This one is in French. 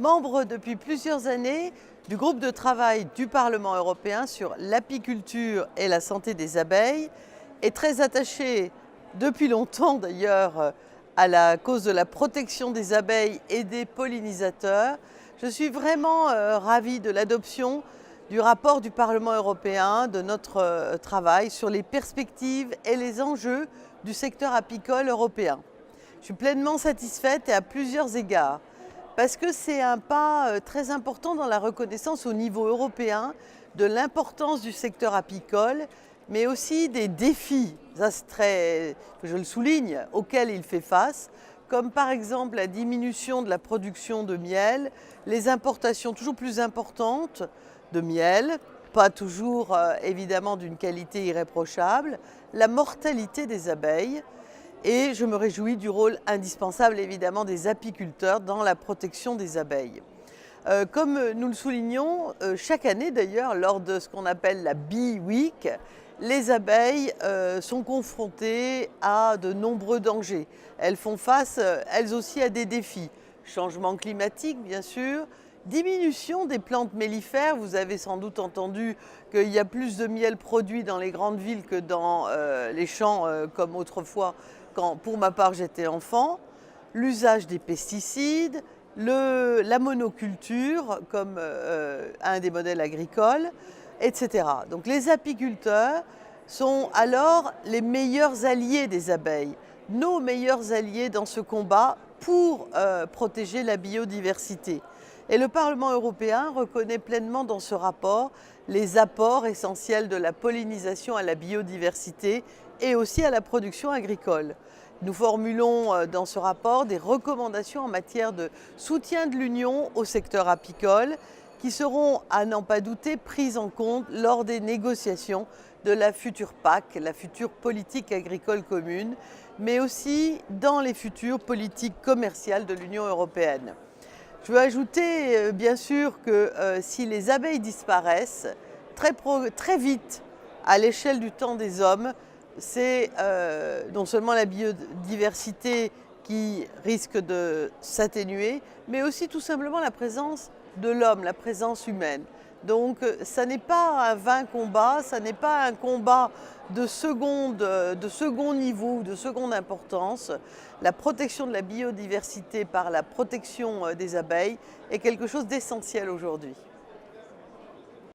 membre depuis plusieurs années du groupe de travail du Parlement européen sur l'apiculture et la santé des abeilles, et très attaché depuis longtemps d'ailleurs à la cause de la protection des abeilles et des pollinisateurs. Je suis vraiment ravie de l'adoption du rapport du Parlement européen, de notre travail sur les perspectives et les enjeux du secteur apicole européen. Je suis pleinement satisfaite et à plusieurs égards, parce que c'est un pas très important dans la reconnaissance au niveau européen de l'importance du secteur apicole, mais aussi des défis, ça c'est très, je le souligne, auxquels il fait face, comme par exemple la diminution de la production de miel, les importations toujours plus importantes de miel, pas toujours évidemment d'une qualité irréprochable, la mortalité des abeilles. Et je me réjouis du rôle indispensable évidemment des apiculteurs dans la protection des abeilles. Comme nous le soulignons chaque année d'ailleurs lors de ce qu'on appelle la Bee Week, les abeilles sont confrontées à de nombreux dangers. Elles font face elles aussi à des défis. Changement climatique bien sûr, diminution des plantes mellifères. Vous avez sans doute entendu qu'il y a plus de miel produit dans les grandes villes que dans les champs comme autrefois quand pour ma part j'étais enfant. L'usage des pesticides, la monoculture comme un des modèles agricoles, etc. Donc les apiculteurs sont alors les meilleurs alliés des abeilles, nos meilleurs alliés dans ce combat pour protéger la biodiversité. Et le Parlement européen reconnaît pleinement dans ce rapport les apports essentiels de la pollinisation à la biodiversité et aussi à la production agricole. Nous formulons dans ce rapport des recommandations en matière de soutien de l'Union au secteur apicole qui seront, à n'en pas douter, prises en compte lors des négociations de la future PAC, la future politique agricole commune, mais aussi dans les futures politiques commerciales de l'Union européenne. Je veux ajouter bien sûr que si les abeilles disparaissent très vite à l'échelle du temps des hommes, c'est non seulement la biodiversité qui risque de s'atténuer, mais aussi tout simplement la présence de l'homme, la présence humaine. Donc ça n'est pas un vain combat, ça n'est pas un combat de second niveau, de seconde importance. La protection de la biodiversité par la protection des abeilles est quelque chose d'essentiel aujourd'hui.